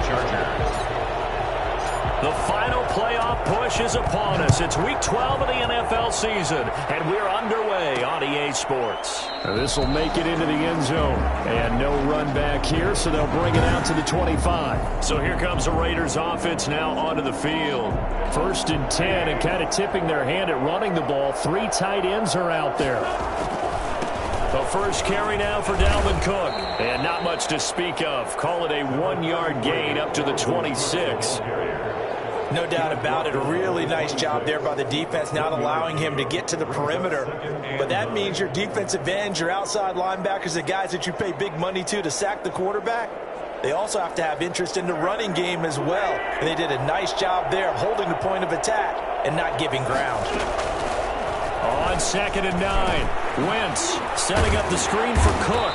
Chargers. The final playoff push is upon us. It's Week 12 of the NFL season, and we're underway on EA Sports. This will make it into the end zone, and no run back here, so they'll bring it out to the 25. So here comes the Raiders offense now onto the field. 1st and 10, and kind of tipping their hand at running the ball. 3 tight ends are out there. The first carry now for Dalvin Cook, and not much to speak of. Call it a 1-yard gain up to the 26. No doubt about it. A really nice job there by the defense, not allowing him to get to the perimeter. But that means your defensive ends, your outside linebackers, the guys that you pay big money to sack the quarterback, they also have to have interest in the running game as well. And they did a nice job there of holding the point of attack and not giving ground. On 2nd and 9, Wentz setting up the screen for Cook.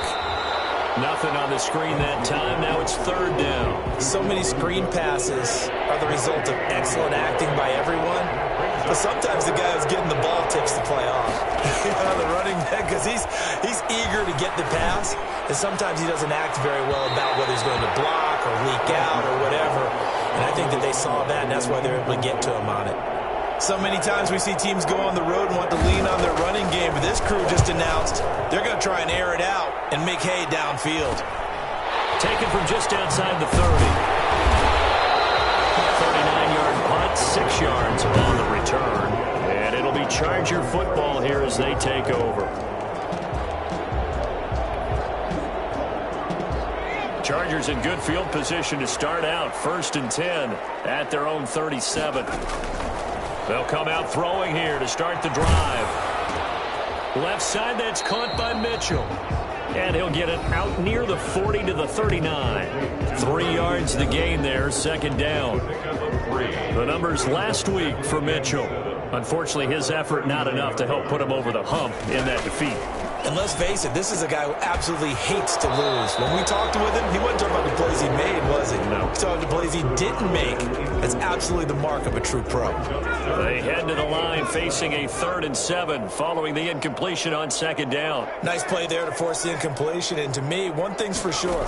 Nothing on the screen that time. Now it's 3rd down. So many screen passes are the result of excellent acting by everyone. But sometimes the guy who's getting the ball tips the play off. The running back, because he's eager to get the pass. And sometimes he doesn't act very well about whether he's going to block or leak out or whatever. And I think that they saw that, and that's why they're able to get to him on it. So many times we see teams go on the road and want to lean on their running game, but this crew just announced they're going to try and air it out and make hay downfield. Taken from just outside the 30. 39-yard punt, 6 yards on the return. And it'll be Charger football here as they take over. Chargers in good field position to start out. 1st and 10 at their own 37. They'll come out throwing here to start the drive. Left side, that's caught by Mitchell. And he'll get it out near the 40 to the 39. 3 yards the gain there, 2nd down. The numbers last week for Mitchell. Unfortunately, his effort not enough to help put him over the hump in that defeat. And let's face it, this is a guy who absolutely hates to lose. When we talked with him, he wasn't talking about the plays he made, was he? No. He talking about the plays he didn't make. That's absolutely the mark of a true pro. They head to the line facing a 3rd and 7 following the incompletion on 2nd down. Nice play there to force the incompletion. And to me, one thing's for sure.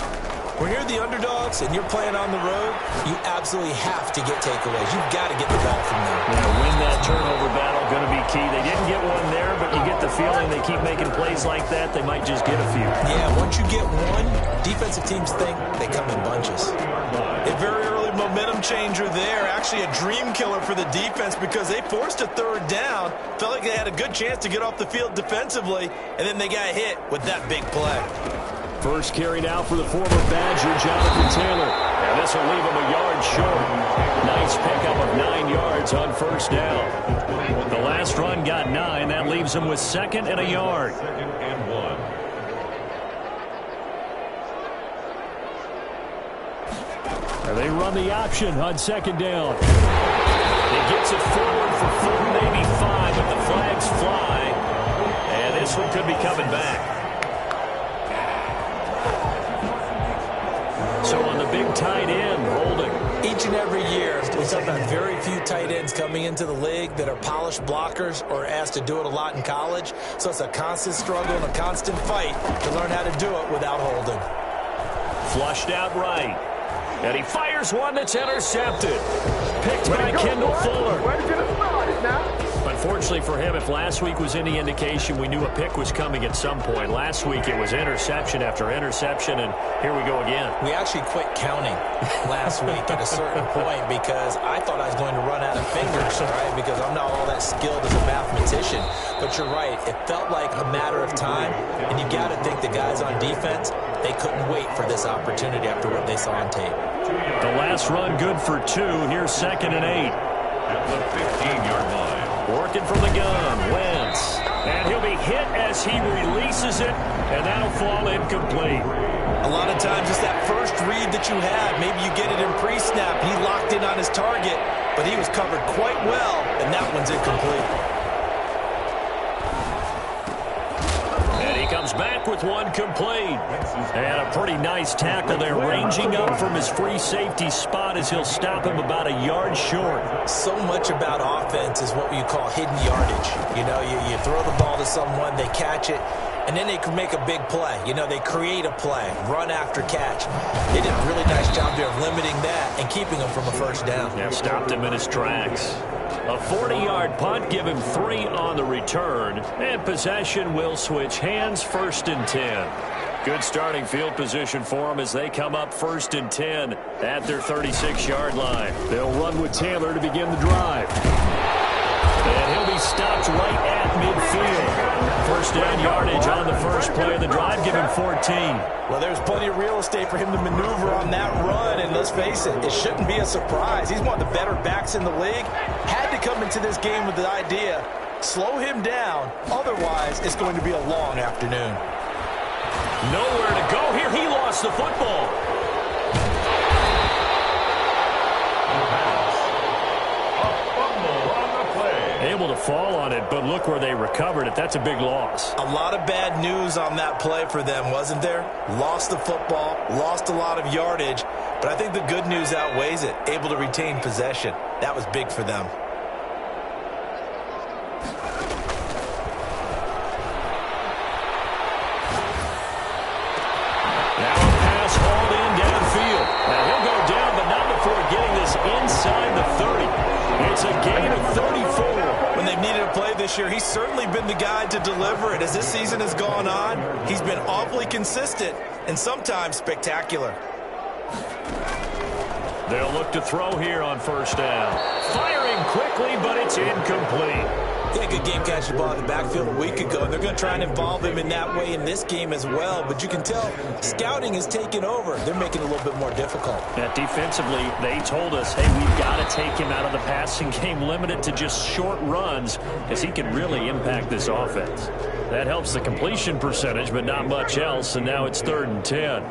When you're the underdogs and you're playing on the road, you absolutely have to get takeaways. You've got to get the ball from them. Win that turnover battle, going to be key. They didn't get one there, but you get the feeling they keep making plays like that, they might just get a few. Yeah, once you get one, defensive teams think they come in bunches. A very early momentum changer there. Actually a dream killer for the defense because they forced a 3rd down. Felt like they had a good chance to get off the field defensively, and then they got hit with that big play. First carry now for the former Badger, Jonathan Taylor. And this will leave him a yard short. Nice pickup of 9 yards on 1st down. The last run got 9. That leaves him with 2nd and a yard. 2nd and 1. And they run the option on 2nd down. He gets it forward for 4, maybe 5, but the flags fly. And this one could be coming back. So on the big tight end, holding. Each and every year, we talk about very few tight ends coming into the league that are polished blockers or asked to do it a lot in college. So it's a constant struggle and a constant fight to learn how to do it without holding. Flushed out right. And he fires one that's intercepted. Picked by Kendall Fuller. Unfortunately for him, if last week was any indication, we knew a pick was coming at some point. Last week it was interception after interception, and here we go again. We actually quit counting last week at a certain point because I thought I was going to run out of fingers, right? Because I'm not all that skilled as a mathematician. But you're right. It felt like a matter of time, and you got to think the guys on defense, they couldn't wait for this opportunity after what they saw on tape. The last run good for 2. Here's 2nd and 8. At the 15-yard line. Working from the gun, Wentz. And he'll be hit as he releases it, and that'll fall incomplete. A lot of times it's that first read that you have. Maybe you get it in pre-snap. He locked in on his target, but he was covered quite well, and that one's incomplete. And he comes back with one complete. And a pretty nice tackle there, ranging up from his free safety spot as he'll stop him about a yard short. So much about offense is what you call hidden yardage. You know, you throw the ball to someone, they catch it, and then they can make a big play. You know, they create a play, run after catch. They did a really nice job there of limiting that and keeping him from a first down. Yeah, stopped him in his tracks. A 40-yard punt, give him 3 on the return, and possession will switch hands, 1st and 10. Good starting field position for them as they come up 1st and 10 at their 36-yard line. They'll run with Taylor to begin the drive. And he'll be stopped right at midfield. First down yardage on the first play of the drive. Give him 14. Well, there's plenty of real estate for him to maneuver on that run. And let's face it, it shouldn't be a surprise. He's one of the better backs in the league. Had to come into this game with the idea, slow him down. Otherwise, it's going to be a long afternoon. Nowhere to go here. He lost the football. Able to fall on it, but look where they recovered it. That's a big loss. A lot of bad news on that play for them, wasn't there? Lost the football, lost a lot of yardage, but I think the good news outweighs it. Able to retain possession. That was big for them. Now a pass hauled in downfield. Now he'll go down, but not before getting this inside the 30. It's a gain of 34. When they've needed a play this year, he's certainly been the guy to deliver it. As this season has gone on, he's been awfully consistent and sometimes spectacular. They'll look to throw here on first down. Firing quickly, but it's incomplete. He had a good game catching the ball in the backfield a week ago, and they're going to try and involve him in that way in this game as well. But you can tell scouting is taking over. They're making it a little bit more difficult. Yeah, defensively, they told us, hey, we've got to take him out of the passing game, limited to just short runs, because he can really impact this offense. That helps the completion percentage, but not much else, and now it's 3rd and 10.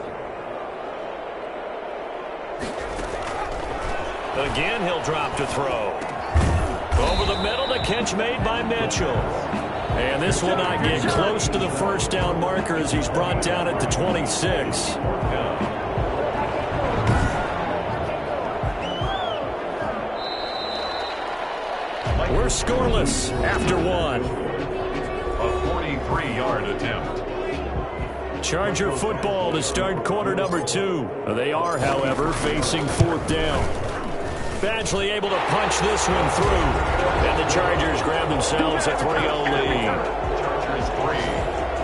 Again, he'll drop to throw. Over the middle, the catch made by Mitchell. And this will not get close to the first down marker as he's brought down at the 26. We're scoreless after 1. A 43-yard attempt. Charger football to start quarter number 2. They are, however, facing 4th down. Badgley able to punch this one through. And the Chargers grab themselves a 3-0 lead.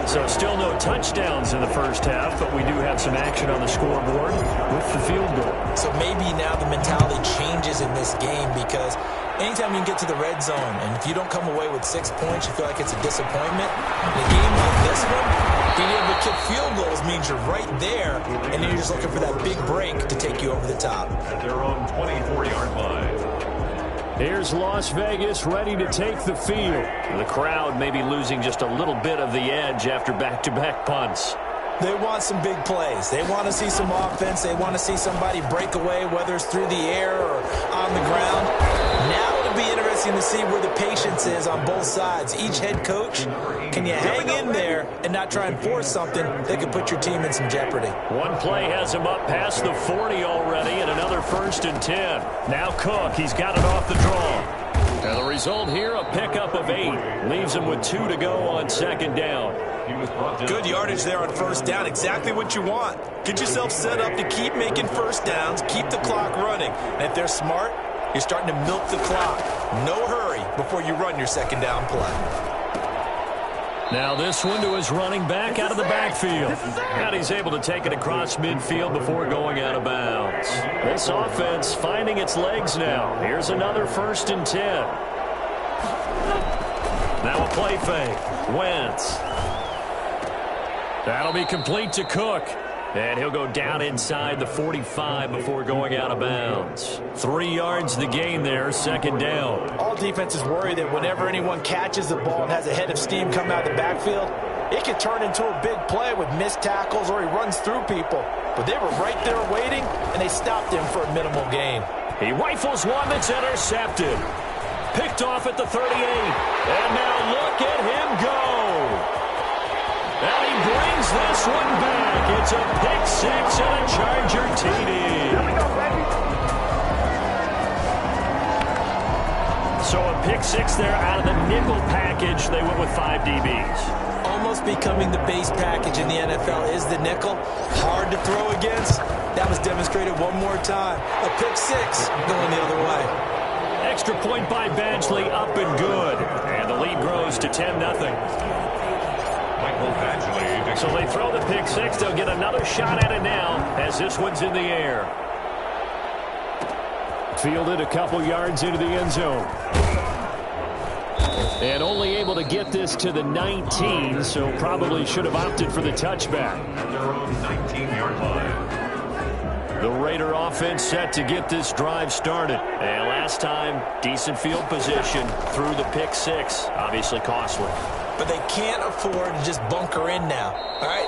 So still no touchdowns in the first half, but we do have some action on the scoreboard with the field goal. So maybe now the mentality changes in this game because anytime you can get to the red zone, and if you don't come away with 6 points, you feel like it's a disappointment. In a game like this one, being able to kick field goals means you're right there, and then you're just looking for that big break to take you over the top. At their own 24-yard line. Here's Las Vegas ready to take the field. The crowd may be losing just a little bit of the edge after back-to-back punts. They want some big plays. They want to see some offense. They want to see somebody break away, whether it's through the air or on the ground. Now it'll be interesting to see where the patience is on both sides. Each head coach, can you hang in there and not try and force something that could put your team in some jeopardy? One play has him up past the 40 already, and another 1st and 10. Now Cook, he's got it off the draw. And the result here, a pickup of 8. Leaves him with 2 to go on 2nd down. Good yardage there on 1st down. Exactly what you want. Get yourself set up to keep making 1st downs, keep the clock running. And if they're smart, you're starting to milk the clock. No hurry before you run your 2nd down play. Now this one to his running back out of the backfield. And he's able to take it across midfield before going out of bounds. This offense finding its legs now. Here's another 1st and 10. Now a play fake. Wentz. That'll be complete to Cook. And he'll go down inside the 45 before going out of bounds. 3 yards the gain there, 2nd down. All defenses worry that whenever anyone catches the ball and has a head of steam come out of the backfield, it can turn into a big play with missed tackles or he runs through people. But they were right there waiting, and they stopped him for a minimal gain. He rifles one that's intercepted. Picked off at the 38. And now look at him go. And he brings this one back. It's a pick 6 and a Charger TD. So a pick 6 there out of the nickel package. They went with 5 DBs. almost becoming the base package in the NFL is the nickel. Hard to throw against. That was demonstrated one more time. A pick six going the other way. Extra point by Badgley, up and good. And the lead grows to 10-0. Michael Badgley. So they throw the pick six. They'll get another shot at it now as this one's in the air. Fielded a couple yards into the end zone. And only able to get this to the 19, so probably should have opted for the touchback. At their own 19-yard line. The Raider offense set to get this drive started. And last time, decent field position through the pick six. Obviously costly. But they can't afford to just bunker in now. All right,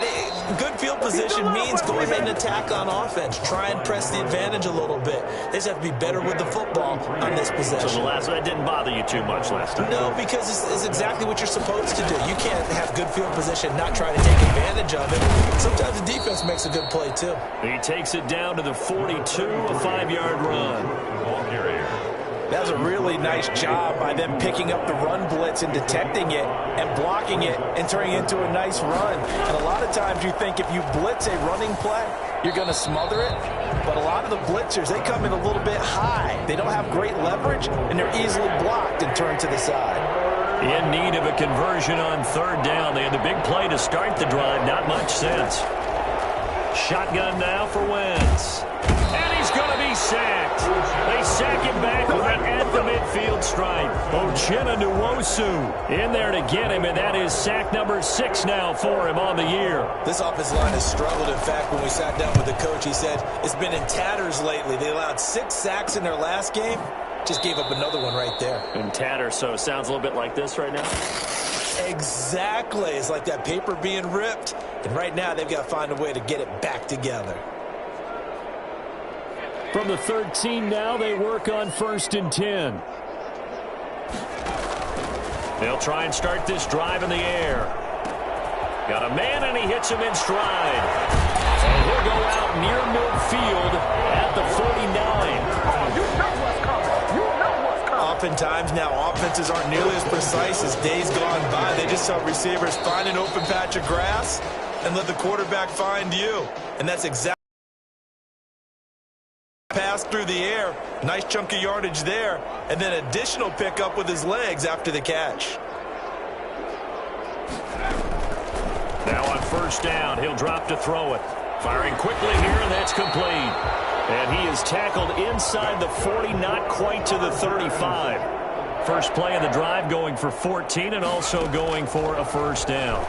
good field position means go ahead and attack on offense. Try and press the advantage a little bit. They just have to be better with the football on this possession. So that didn't bother you too much last time? No, because it's exactly what you're supposed to do. You can't have good field position and not try to take advantage of it. Sometimes the defense makes a good play, too. He takes it down to the 42, a 5-yard run. Ball carrier. That was a really nice job by them picking up the run blitz and detecting it and blocking it and turning it into a nice run. And a lot of times you think if you blitz a running play, you're going to smother it. But a lot of the blitzers, they come in a little bit high. They don't have great leverage, and they're easily blocked and turned to the side. In need of a conversion on third down. They had the big play to start the drive. Not much sense. Shotgun now for Wentz. And he's going to be sacked. They sack him back right at the midfield stripe. Uchenna Nwosu in there to get him, and that is sack number 6 now for him on the year. This offensive line has struggled. In fact, when we sat down with the coach, he said it's been in tatters lately. They allowed 6 sacks in their last game. Just gave up another one right there. In tatters, so it sounds a little bit like this right now. Exactly. It's like that paper being ripped. And right now, they've got to find a way to get it back together. From the 13 now, they work on 1st and 10. They'll try and start this drive in the air. Got a man, and he hits him in stride. And he'll go out near midfield at the 49. Oftentimes now, offenses aren't nearly as precise as days gone by. They just help receivers find an open patch of grass and let the quarterback find you. And that's exactly pass through the air. Nice chunk of yardage there. And then additional pickup with his legs after the catch. Now on 1st down, he'll drop to throw it. Firing quickly here, and that's complete. And he is tackled inside the 40, not quite to the 35. First play of the drive going for 14 and also going for a 1st down.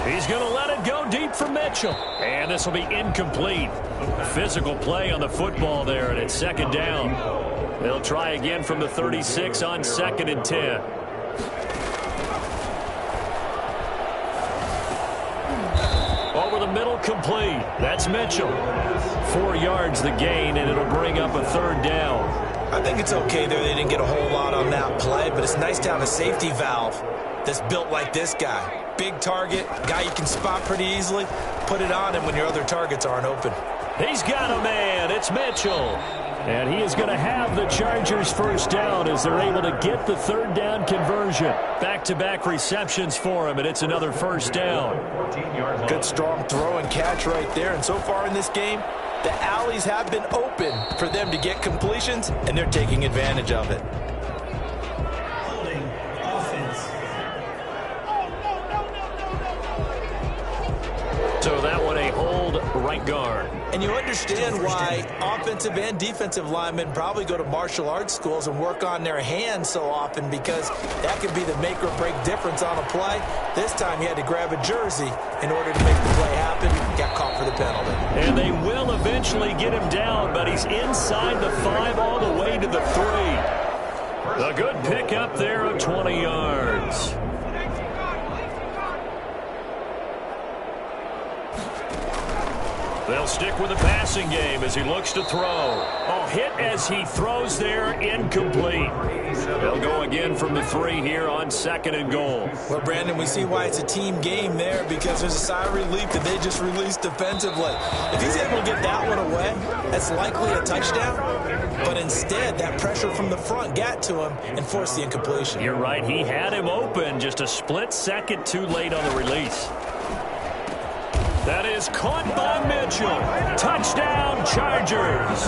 He's going to let it go deep for Mitchell. And this will be incomplete. Physical play on the football there, and it's 2nd down. They'll try again from the 36 on 2nd and 10. Over the middle, complete. That's Mitchell. 4 yards the gain, and it'll bring up a 3rd down. I think it's okay there. They didn't get a whole lot on that play, but it's nice to have a safety valve that's built like this guy. Big target, guy you can spot pretty easily. Put it on him when your other targets aren't open. He's got a man. It's Mitchell. And he is going to have the Chargers 1st down as they're able to get the 3rd down conversion. Back-to-back receptions for him, and it's another 1st down. Good strong throw and catch right there. And so far in this game, the alleys have been open for them to get completions, and they're taking advantage of it. So that one a hold right guard. And you understand why offensive and defensive linemen probably go to martial arts schools and work on their hands so often, because that could be the make or break difference on a play. This time he had to grab a jersey in order to make the play happen. Got caught for the penalty. And they will eventually get him down, but he's inside the 5 all the way to the 3. A good pickup there of 20 yards. They'll stick with the passing game as he looks to throw. Oh, hit as he throws there, incomplete. They'll go again from the 3 here on 2nd and goal. Well, Brandon, we see why it's a team game there, because there's a sigh of relief that they just released defensively. If he's able to get that one away, that's likely a touchdown. But instead, that pressure from the front got to him and forced the incompletion. You're right. He had him open, just a split second too late on the release. That is caught by Mitchell. Touchdown, Chargers.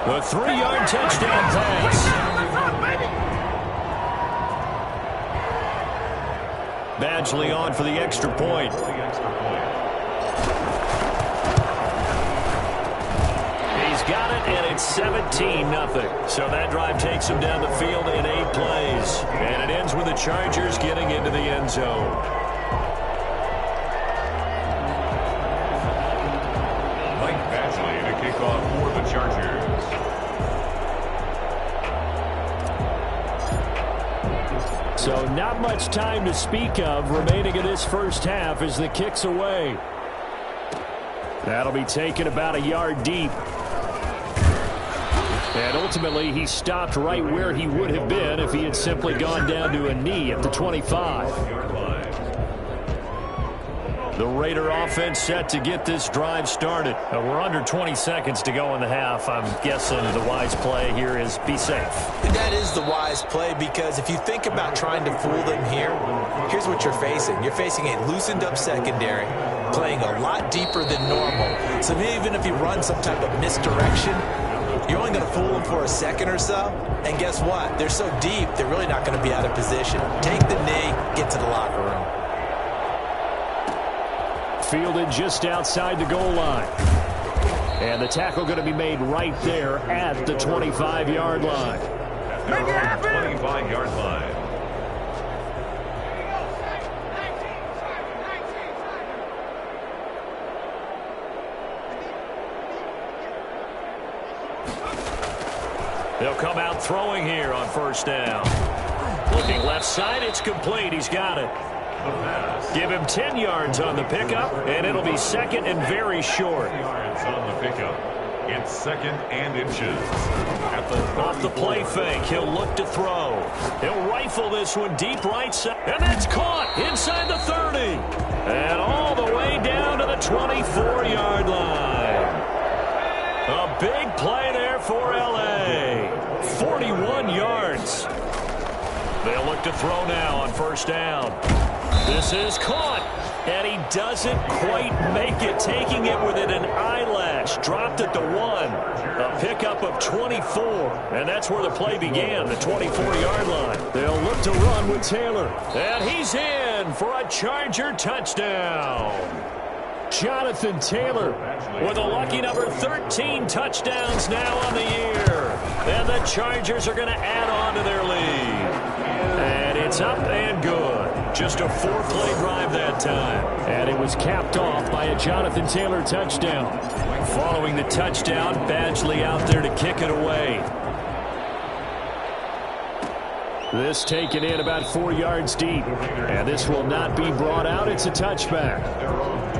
The 3-yard touchdown pass. Badgley on for the extra point. He's got it, and it's 17-0. So that drive takes him down the field in 8 plays. And it ends with the Chargers getting into the end zone. So not much time to speak of remaining in this first half as the kick's away. That'll be taken about a yard deep. And ultimately, he stopped right where he would have been if he had simply gone down to a knee at the 25. The Raider offense set to get this drive started. We're under 20 seconds to go in the half. I'm guessing the wise play here is be safe. That is the wise play, because if you think about trying to fool them here, here's what you're facing. You're facing a loosened up secondary, playing a lot deeper than normal. So even if you run some type of misdirection, you're only going to fool them for a second or so. And guess what? They're so deep, they're really not going to be out of position. Take the knee, get to the locker room. Fielded just outside the goal line. And the tackle going to be made right there at the 25-yard line. Make it happen! 25-yard line. They'll come out throwing here on first down. Looking left side, it's complete. He's got it. Give him 10 yards on the pickup, and it'll be 2nd and very short. 10 yards on the pickup. It's 2nd and inches. Off the play fake, he'll look to throw. He'll rifle this one deep right side, and that's caught inside the 30. And all the way down to the 24-yard line. A big play there for L.A. 41 yards. They'll look to throw now on first down. This is caught, and he doesn't quite make it, taking it within an eyelash. Dropped at the 1. A pickup of 24, and that's where the play began, the 24-yard line. They'll look to run with Taylor, and he's in for a Charger touchdown. Jonathan Taylor with a lucky number 13 touchdowns now on the year. And the Chargers are going to add on to their lead. And it's up and good. Just a 4-play drive that time. And it was capped off by a Jonathan Taylor touchdown. Following the touchdown, Badgley out there to kick it away. This taken in about 4 yards deep. And this will not be brought out. It's a touchback.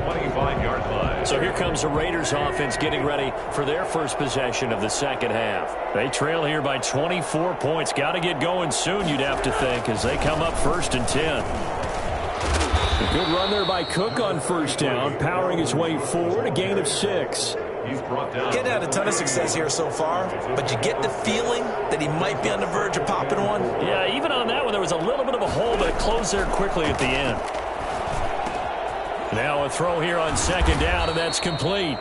25-yard line. So here comes the Raiders offense getting ready for their first possession of the second half. They trail here by 24 points. Got to get going soon, you'd have to think, as they come up 1st and 10. A good run there by Cook on first down, powering his way forward, a gain of 6. He's brought down. Getting had a ton of success here so far, but you get the feeling that he might be on the verge of popping one. Yeah, even on that one, there was a little bit of a hole, but it closed there quickly at the end. Now a throw here on second down, and that's complete.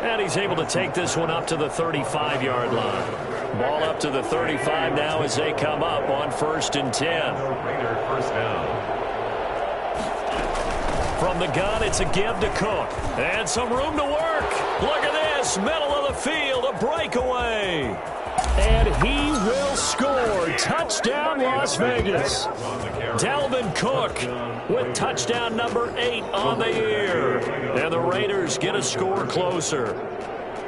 And he's able to take this one up to the 35-yard line. Ball up to the 35 now as they come up on 1st and 10. Raider first down. From the gun, it's a give to Cook. And some room to work. Look at this, middle of the field, a breakaway. And he will score. Touchdown, Las Vegas. Dalvin Cook with touchdown number 8 on the year. And the Raiders get a score closer.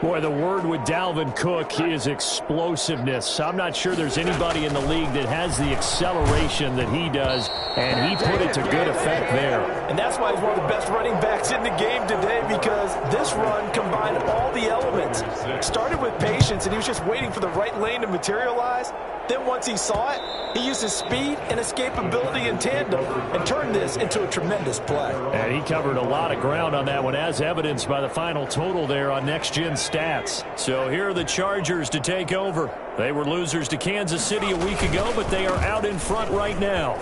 Boy, the word with Dalvin Cook is explosiveness. I'm not sure there's anybody in the league that has the acceleration that he does, and he put it to good effect there. And that's why he's one of the best running backs in the game today, because this run combined all the elements. Started with patience, and he was just waiting for the right lane to materialize. Then once he saw it, he used his speed and escapability in tandem and turned this into a tremendous play. And he covered a lot of ground on that one, as evidenced by the final total there on Next Gen Stats. So here are the Chargers to take over. They were losers to Kansas City a week ago, but they are out in front right now.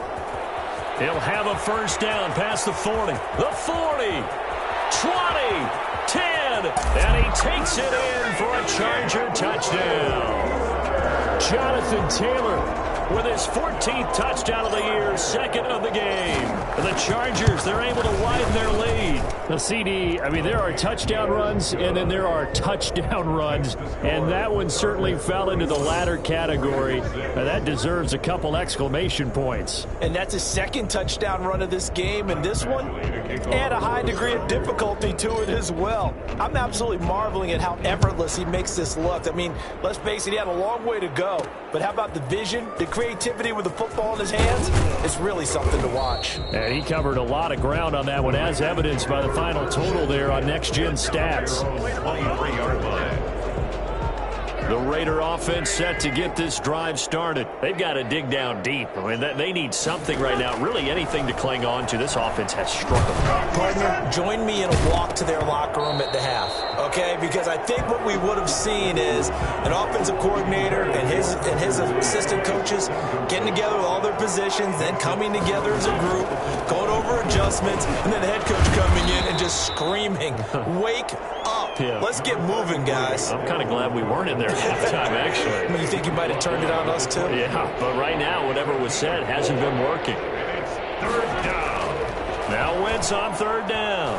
He'll have a first down past the 40. The 40, 20, 10, and he takes it in for a Charger touchdown. Jonathan Taylor with his 14th touchdown of the year, second of the game. The Chargers, they're able to widen their lead. The CD, I mean, there are touchdown runs, and then there are touchdown runs, and that one certainly fell into the latter category. That deserves a couple exclamation points. And that's his second touchdown run of this game, and this one add a high degree of difficulty to it as well. I'm absolutely marveling at how effortless he makes this look. I mean, let's face it, he had a long way to go, but how about the vision, the creativity with the football in his hands? It's really something to watch. And he covered a lot of ground on that one, as evidenced by the final total there on Next Gen Stats. 23-yard line. The Raider offense set to get this drive started. They've got to dig down deep. I mean, they need something right now, really anything to cling on to. This offense has struggled. Partner, join me in a walk to their locker room at the half, okay? Because I think what we would have seen is an offensive coordinator and his assistant coaches getting together with all their positions, then coming together as a group, going over adjustments, and then the head coach coming in and just screaming, "Wake up. Yeah. Let's get moving, guys." I'm kind of glad we weren't in there at halftime, actually. I mean, you think you might have turned it on us, too? Yeah, but right now, whatever was said hasn't been working. Third down. Now Wentz on third down.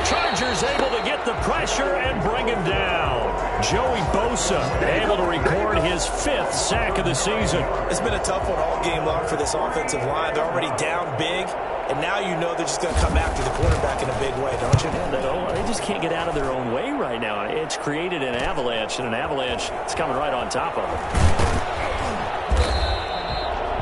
Chargers able to get the pressure and bring him down. Joey Bosa able to record his 5th sack of the season. It's been a tough one all game long for this offensive line. They're already down big, and now you know they're just going to come after the quarterback in a big way, don't you? They just can't get out of their own way right now. It's created an avalanche, and an avalanche is coming right on top of them.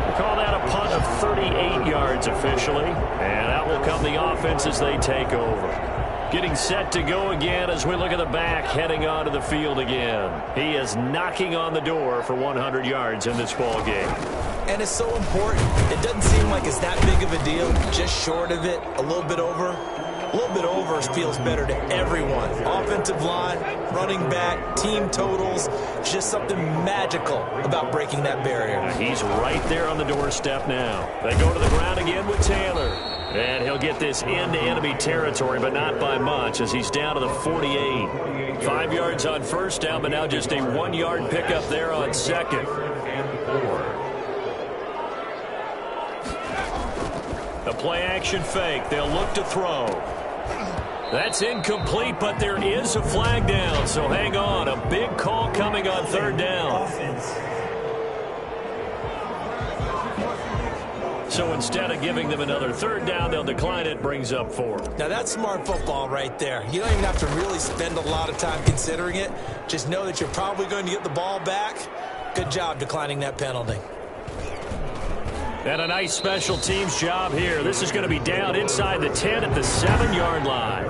We'll call that a punt of 38 yards officially, and out will come the offense as they take over. Getting set to go again as we look at the back, heading onto the field again. He is knocking on the door for 100 yards in this ball game. And it's so important. It doesn't seem like it's that big of a deal, just short of it, a little bit over. A little bit over feels better to everyone. Offensive line, running back, team totals, just something magical about breaking that barrier. He's right there on the doorstep now. They go to the ground again with Taylor. And he'll get this into enemy territory, but not by much, as he's down to the 48. 5 yards on first down, but now just a 1-yard pickup there on second. The play-action fake. They'll look to throw. That's incomplete, but there is a flag down, so hang on. A big call coming on third down. So instead of giving them another third down, they'll decline it, brings up 4. Now that's smart football right there. You don't even have to really spend a lot of time considering it. Just know that you're probably going to get the ball back. Good job declining that penalty. And a nice special teams job here. This is going to be down inside the 10 at the 7-yard line.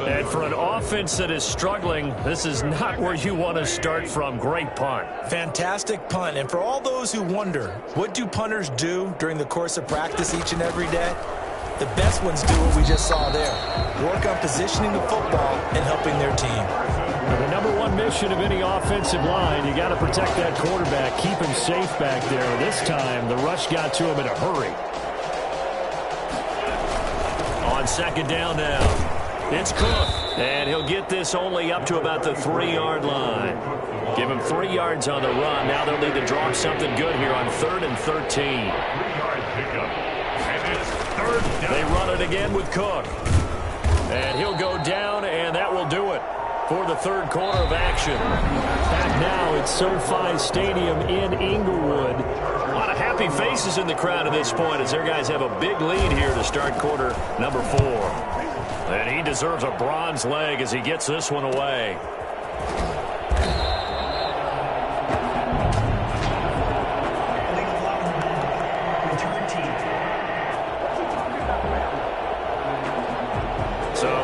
And for an offense that is struggling, this is not where you want to start from. Great punt. Fantastic punt. And for all those who wonder, what do punters do during the course of practice each and every day? The best ones do what we just saw there. Work on positioning the football and helping their team. The number one mission of any offensive line, you got to protect that quarterback, keep him safe back there. This time, the rush got to him in a hurry. On second down now. It's Cook, and he'll get this only up to about the 3-yard line. Give him 3 yards on the run. Now they'll need to drop something good here on 3rd and 13. They run it again with Cook. And he'll go down, and that will do it for the third quarter of action. Back now at SoFi Stadium in Inglewood. A lot of happy faces in the crowd at this point as their guys have a big lead here to start quarter number 4. And he deserves a bronze leg as he gets this one away.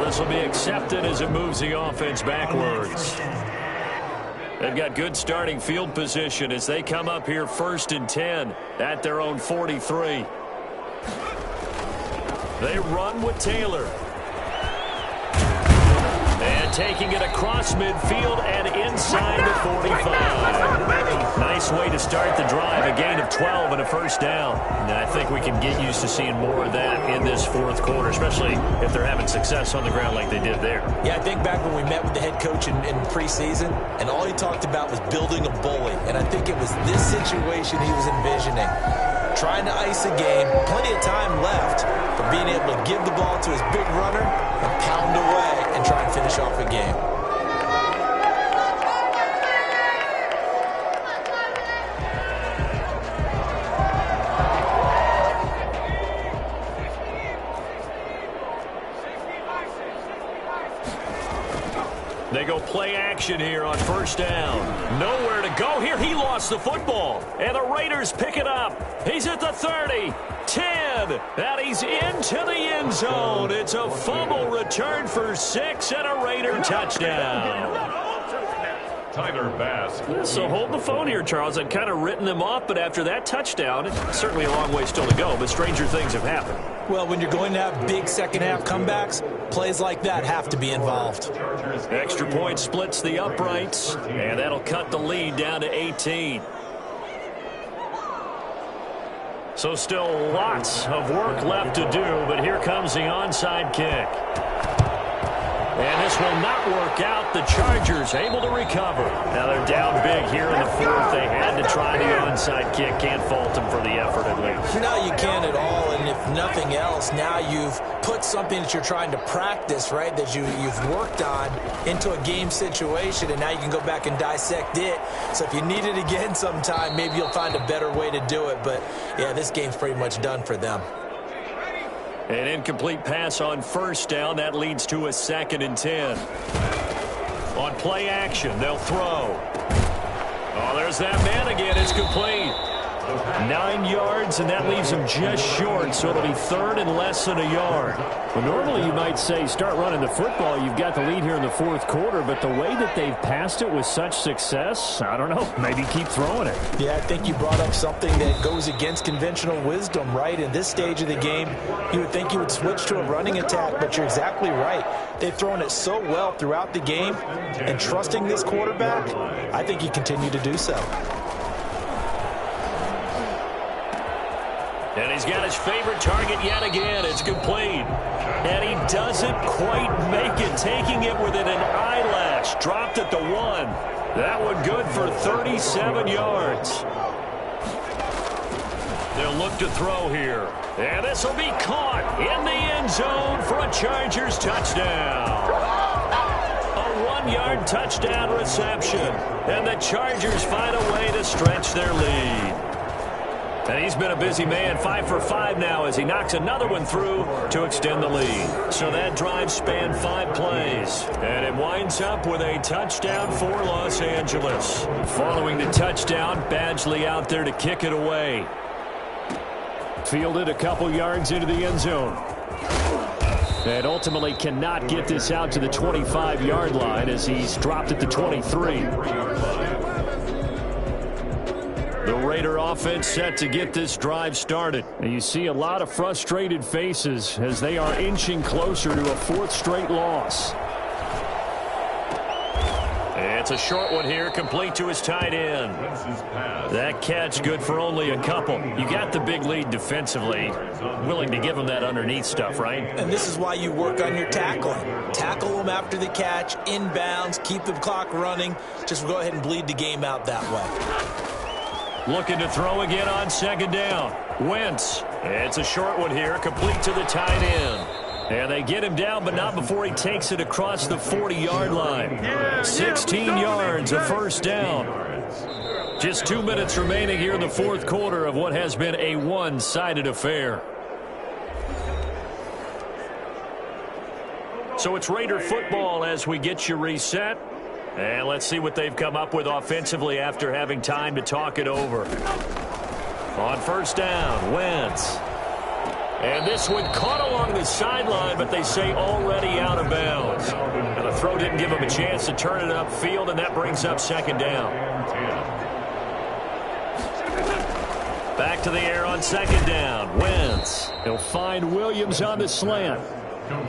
this will be accepted as it moves the offense backwards. They've got good starting field position as they come up here 1st and 10 at their own 43. They run with Taylor. And taking it across midfield and inside the 45. Nice way to start the drive. A gain of 12 and a first down. And I think we can get used to seeing more of that in this 4th quarter, especially if they're having success on the ground like they did there. Yeah, I think back when we met with the head coach in preseason, and all he talked about was building a bully. And I think it was this situation he was envisioning. Trying to ice a game, plenty of time left, but being able to give the ball to his big runner and pound away and try and finish off a game. They go play action here on 1st down. Nowhere to go here. He lost the football. And the Raiders pick it up. He's at the 30, 10, and he's into the end zone. It's a fumble return for 6 and a Raider touchdown. Tyler Bass. So hold the phone here, Charles. I'd kind of written them off, but after that touchdown, it's certainly a long way still to go, but stranger things have happened. Well, when you're going to have big second-half comebacks, plays like that have to be involved. Extra point splits the uprights, and that'll cut the lead down to 18. So still lots of work left to do, but here comes the onside kick. And this will not work out. The Chargers able to recover. Now they're down big here in the 4th. They had to try the onside kick. Can't fault them for the effort at least. No, you can't at all. And if nothing else, now you've put something that you're trying to practice, right, that you've worked on into a game situation, and now you can go back and dissect it. So if you need it again sometime, maybe you'll find a better way to do it. But, yeah, this game's pretty much done for them. An incomplete pass on 1st down. That leads to a 2nd and 10. On play action, they'll throw. Oh, there's that man again. It's complete. 9 yards, and that leaves him just short, so it'll be 3rd and less than a yard. Well, normally you might say start running the football. You've got the lead here in the 4th quarter, but the way that they've passed it with such success, I don't know, maybe keep throwing it. Yeah, I think you brought up something that goes against conventional wisdom, right? In this stage of the game, you would think you would switch to a running attack, but you're exactly right. They've thrown it so well throughout the game, and trusting this quarterback, I think you continue to do so. And he's got his favorite target yet again. It's complete. And he doesn't quite make it, taking it within an eyelash. Dropped at the 1. That one good for 37 yards. They'll look to throw here. And this will be caught in the end zone for a Chargers touchdown. A 1-yard touchdown reception. And the Chargers find a way to stretch their lead. And he's been a busy man, 5 for 5 now as he knocks another one through to extend the lead. So that drive spanned 5 plays. And it winds up with a touchdown for Los Angeles. Following the touchdown, Badgley out there to kick it away. Fielded a couple yards into the end zone. And ultimately cannot get this out to the 25-yard line as he's dropped at the 23. The Raider offense set to get this drive started. And you see a lot of frustrated faces as they are inching closer to a 4th straight loss. It's a short one here, complete to his tight end. That catch good for only a couple. You got the big lead defensively. Willing to give him that underneath stuff, right? And this is why you work on your tackling. Tackle them after the catch, inbounds, keep the clock running. Just go ahead and bleed the game out that way. Looking to throw again on 2nd down. Wentz. It's a short one here, complete to the tight end. And they get him down, but not before he takes it across the 40-yard line. 16 yards, a first down. Just 2 minutes remaining here in the 4th quarter of what has been a one-sided affair. So it's Raider football as we get you reset. And let's see what they've come up with offensively after having time to talk it over. On 1st down, Wentz. And this one caught along the sideline, but they say already out of bounds. And the throw didn't give him a chance to turn it upfield, and that brings up second down. Back to the air on second down. Wentz. He'll find Williams on the slant.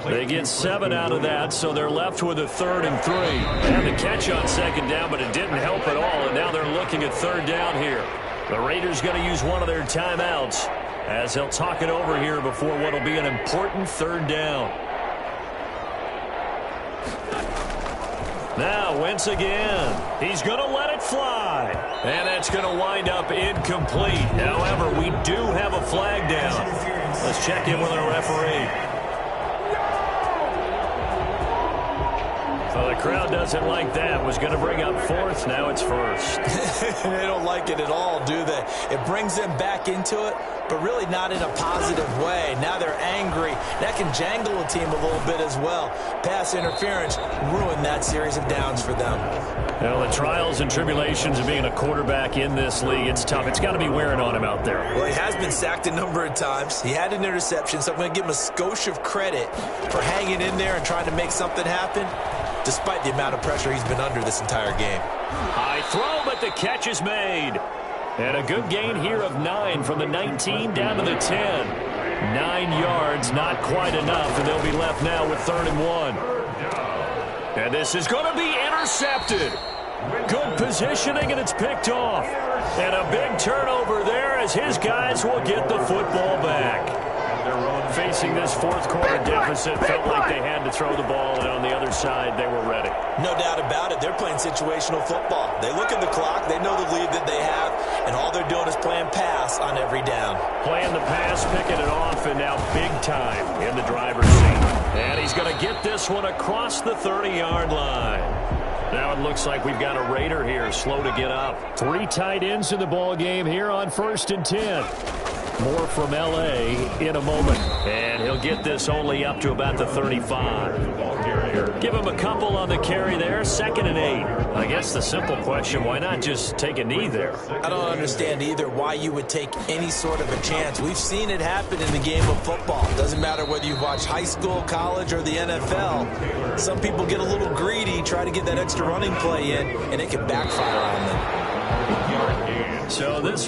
They get 7 out of that, so they're left with a 3rd and 3. They had the catch on second down, but it didn't help at all, and now they're looking at 3rd down here. The Raiders going to use one of their timeouts as they'll talk it over here before what will be an important 3rd down. Now, Wentz again. He's going to let it fly. And that's going to wind up incomplete. However, we do have a flag down. Let's check in with our referee. So the crowd doesn't like that. Was going to bring up 4th. Now it's 1st. They don't like it at all, do they? It brings them back into it, but really not in a positive way. Now they're angry. That can jangle a team a little bit as well. Pass interference ruined that series of downs for them. Well, the trials and tribulations of being a quarterback in this league, it's tough. It's got to be wearing on him out there. Well, he has been sacked a number of times. He had an interception, so I'm going to give him a skosh of credit for hanging in there and trying to make something happen, despite the amount of pressure he's been under this entire game. High throw, but the catch is made. And a good gain here of 9 from the 19 down to the 10. 9 yards, not quite enough, and they'll be left now with 3rd and 1. And this is going to be intercepted. Good positioning, and it's picked off. And a big turnover there as his guys will get the football back. Facing this 4th quarter deficit, felt like they had to throw the ball, and on the other side, they were ready. No doubt about it. They're playing situational football. They look at the clock, they know the lead that they have, and all they're doing is playing pass on every down. Playing the pass, picking it off, and now big time in the driver's seat. And he's going to get this one across the 30-yard line. Now it looks like we've got a Raider here, slow to get up. 3 tight ends in the ball game here on 1st and 10. More from L.A. in a moment. And he'll get this only up to about the 35. Give him a couple on the carry there, 2nd and 8. I guess the simple question, why not just take a knee there? I don't understand either why you would take any sort of a chance. We've seen it happen in the game of football. Doesn't matter whether you watch high school, college, or the NFL. Some people get a little greedy, try to get that extra running play in, and it can backfire on them. So this